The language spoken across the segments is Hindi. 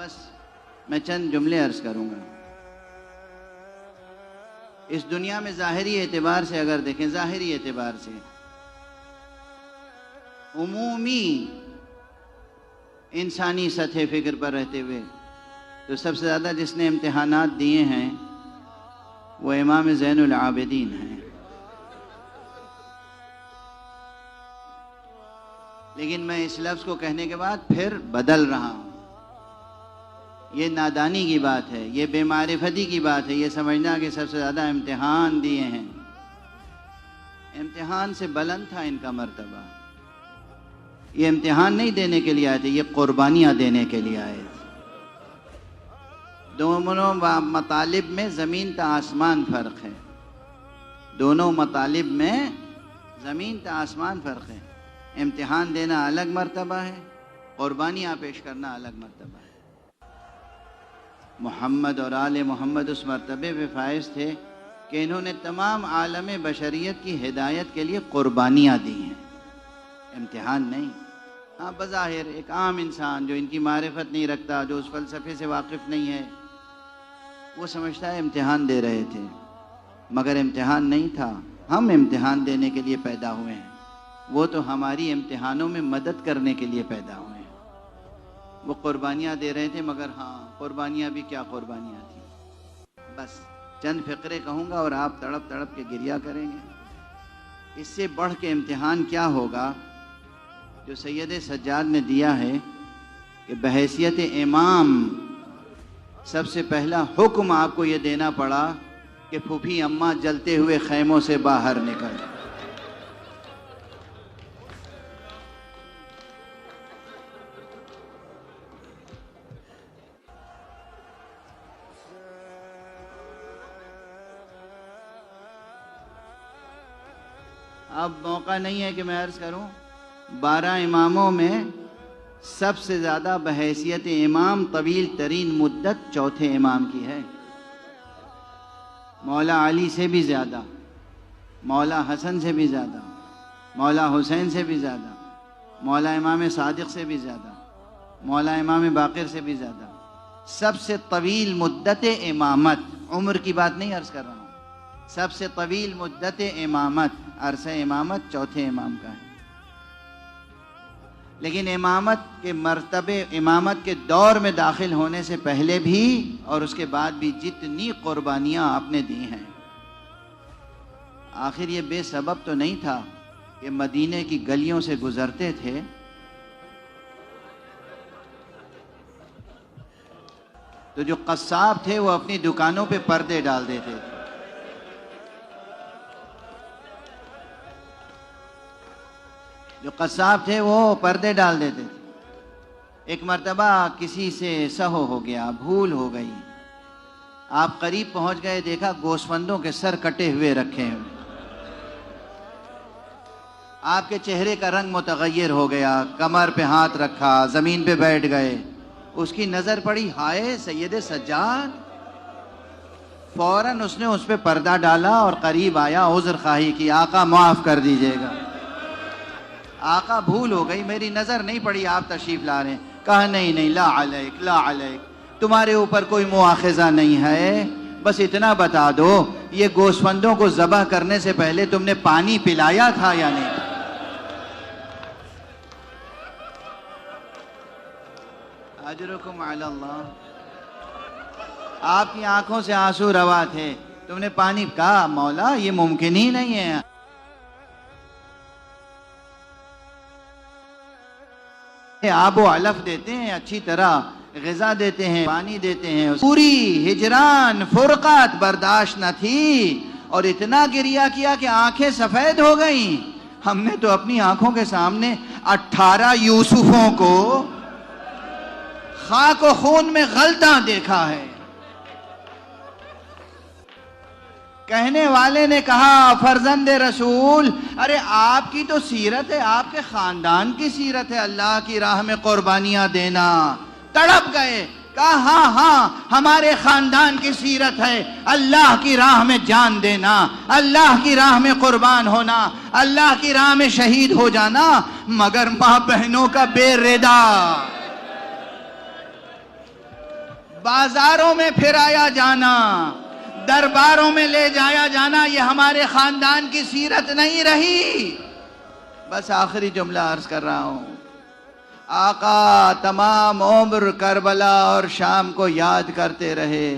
बस मैं चंद जुमले अर्ज करूंगा। इस दुनिया में ज़ाहिरी एतबार से अगर देखें, ज़ाहिरी एतबार से उमूमी इंसानी सतह फिक्र पर रहते हुए तो सबसे ज़्यादा जिसने इम्तिहानात दिए हैं वो इमाम ज़ैनुल आबिदीन हैं। लेकिन मैं इस लफ्ज़ को कहने के बाद फिर बदल रहा हूँ। ये नादानी की बात है, ये बेमारिफती की बात है, ये समझना कि सबसे ज़्यादा इम्तिहान दिए हैं। इम्तिहान से बुलंद था इनका मर्तबा। ये इम्तिहान नहीं देने के लिए आए थे, ये कुर्बानियाँ देने के लिए आए थे। दोनों मतालिब में ज़मीन ता आसमान फ़र्क है। दोनों मतालिब में ज़मीन ता आसमान फ़र्क है। इम्तिहान देना अलग मर्तबा है, कुर्बानियाँ पेश करना अलग मर्तबा है। मोहम्मद और आले मोहम्मद उस मर्तबे पे फाइज थे कि इन्होंने तमाम आलम बशरियत की हिदायत के लिए कुर्बानियाँ दी हैं, इम्तिहान नहीं। हाँ, बज़ाहिर एक आम इंसान जो इनकी मारिफत नहीं रखता, जो उस फ़लसफ़े से वाकिफ़ नहीं है, वो समझता है इम्तिहान दे रहे थे, मगर इम्तिहान नहीं था। हम इम्तिहान देने के लिए पैदा हुए हैं, वो तो हमारी इम्तिहानों में मदद करने के लिए पैदा हुए हैं। वो कुर्बानियाँ दे रहे थे, मगर हाँ, कुर्बानियाँ भी क्या कुर्बानियाँ थी। बस चंद फ़िक्रे कहूँगा और आप तड़प तड़प के गिरिया करेंगे। इससे बढ़ के इम्तिहान क्या होगा जो सैयद सज्जाद ने दिया है कि बहैसियत इमाम सबसे पहला हुक्म आपको ये देना पड़ा कि फूफी अम्मा जलते हुए खैमों से बाहर निकल। अब मौका नहीं है कि मैं अर्ज़ करूं। 12 इमामों में सबसे ज़्यादा बहैसियत इमाम तवील तरीन मुद्दत चौथे इमाम की है। मौला अली से भी ज़्यादा, मौला हसन से भी ज़्यादा, मौला हुसैन से भी ज़्यादा, मौला इमाम सादिक से भी ज़्यादा, मौला इमाम बाक़िर से भी ज़्यादा। सबसे तवील मुद्दत इमामत, उम्र की बात नहीं अर्ज़ कर रहा हूँ, सबसे तवील मुद्दत इमामत, अरसे इमामत चौथे इमाम का है। लेकिन इमामत के मर्तबे, इमामत के दौर में दाखिल होने से पहले भी और उसके बाद भी जितनी कुर्बानियाँ आपने दी हैं, आखिर ये बेसबब तो नहीं था कि मदीने की गलियों से गुजरते थे तो जो कस्साब थे वो अपनी दुकानों पे पर्दे डाल देते थे। जो कस्साब थे वो पर्दे डाल देते थे। एक मर्तबा किसी से सहो हो गया, भूल हो गई, आप करीब पहुंच गए, देखा गोश्तबंदों के सर कटे हुए रखे हैं। आपके चेहरे का रंग मुतगय्यर हो गया, कमर पे हाथ रखा, ज़मीन पे बैठ गए। उसकी नज़र पड़ी, हाय सैयद सज्जाद। फौरन उसने उस पर पर्दा डाला और करीब आया, उज़्र खाही की, आका माफ़ कर दीजिएगा। आका भूल हो गई, मेरी नज़र नहीं पड़ी, आप तशरीफ़ ला रहे हैं। कहा नहीं नहीं, ला अलैक ला अलैक, तुम्हारे ऊपर कोई मुआखज़ा नहीं है, बस इतना बता दो ये गोश्तबंदों को ज़बह करने से पहले तुमने पानी पिलाया था या नहीं? अजरुकुम अल्लाह। आपकी आंखों से आंसू रवा थे, तुमने पानी, कहा मौला ये मुमकिन ही नहीं है। आबो अलफ देते हैं, अच्छी तरह ग़िज़ा देते हैं, पानी देते हैं। पूरी हिजरान फुरक़त बर्दाश्त न थी और इतना गिरिया किया कि आंखें सफ़ेद हो गईं। हमने तो अपनी आंखों के सामने 18 यूसुफों को खाक व खून में गलता देखा है। कहने वाले ने कहा, फर्जंद रसूल, अरे आपकी तो सीरत है, आपके खानदान की सीरत है अल्लाह की राह में कुर्बानियां देना। तड़प गए, कहा हाँ हाँ हमारे खानदान की सीरत है अल्लाह की राह में जान देना, अल्लाह की राह में कुर्बान होना, अल्लाह की राह में शहीद हो जाना। मगर माँ बहनों का बेरेदा, बाजारों में फिराया जाना, दरबारों में ले जाया जाना, ये हमारे खानदान की सीरत नहीं रही। बस आखिरी जुमला अर्ज कर रहा हूं, आका तमाम उम्र करबला और शाम को याद करते रहे,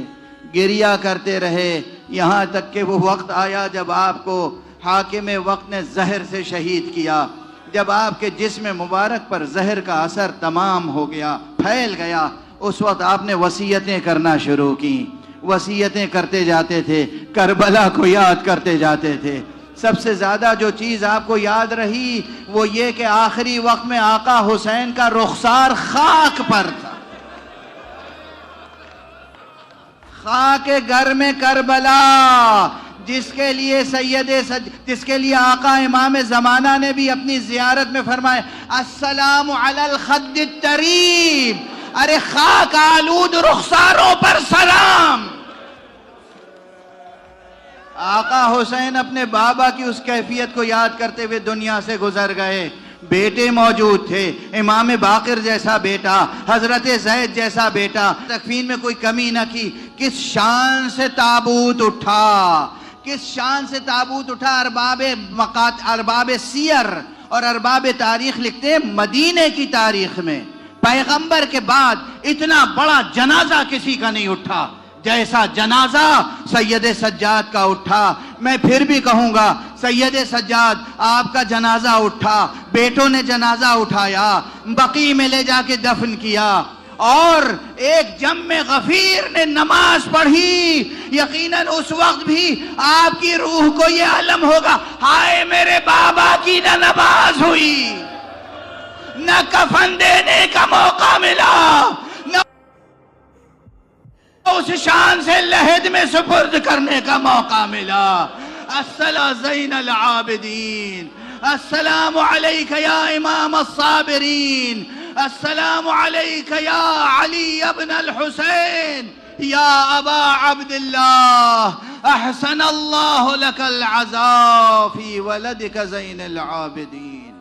गिरिया करते रहे, यहाँ तक कि वो वक्त आया जब आपको हाकिम वक्त ने जहर से शहीद किया, जब आपके जिस्म मुबारक पर जहर का असर तमाम हो गया, फैल गया। उस वक्त आपने वसीयतें करना शुरू की, वसीयतें करते जाते थे, करबला को याद करते जाते थे। सबसे ज़्यादा जो चीज़ आपको याद रही वो ये कि आखिरी वक्त में आका हुसैन का रुखसार खाक पर था, खाक घर में करबला, जिसके लिए जिसके लिए आका इमाम ज़माना ने भी अपनी ज़ियारत में फरमाया, अस्सलामु अलल खद्दित तरीब, अरे खाक आलूद रुखसारों पर सलाम। आका हुसैन अपने बाबा की उस कैफियत को याद करते हुए दुनिया से गुजर गए। बेटे मौजूद थे, इमाम बाकिर जैसा बेटा, हजरत जैद जैसा बेटा, तकफीन में कोई कमी न की। किस शान से ताबूत उठा, किस शान से ताबूत उठा। अरबाब सियर और अरबाब तारीख लिखते हैं, मदीने की तारीख में पैगंबर के बाद इतना बड़ा जनाजा किसी का नहीं उठा जैसा जनाजा सैयद सज्जाद का उठा। मैं फिर भी कहूंगा, सैयद सज्जाद आपका जनाजा उठा, बेटों ने जनाजा उठाया, बकी में ले जाके दफन किया, और एक जम्मे गफीर ने नमाज पढ़ी। यकीनन उस वक्त भी आपकी रूह को यह अलम होगा, हाय मेरे बाबा की न नमाज हुई, न कफन देने का मौका मिला, न उस शान से लहद में सुपुर्द करने का मौका मिला। अस्सला ज़ैनल आबिदीन, अस्सलामु अलैका या इमाम अस्साबिरीन, अस्सलामु अलैका या अली इब्न अल हुसैन, या अबा अब्दुल्लाह, अहसन अल्लाहु लकल अज़ा फी वलदिका ज़ैनल आबिदीन।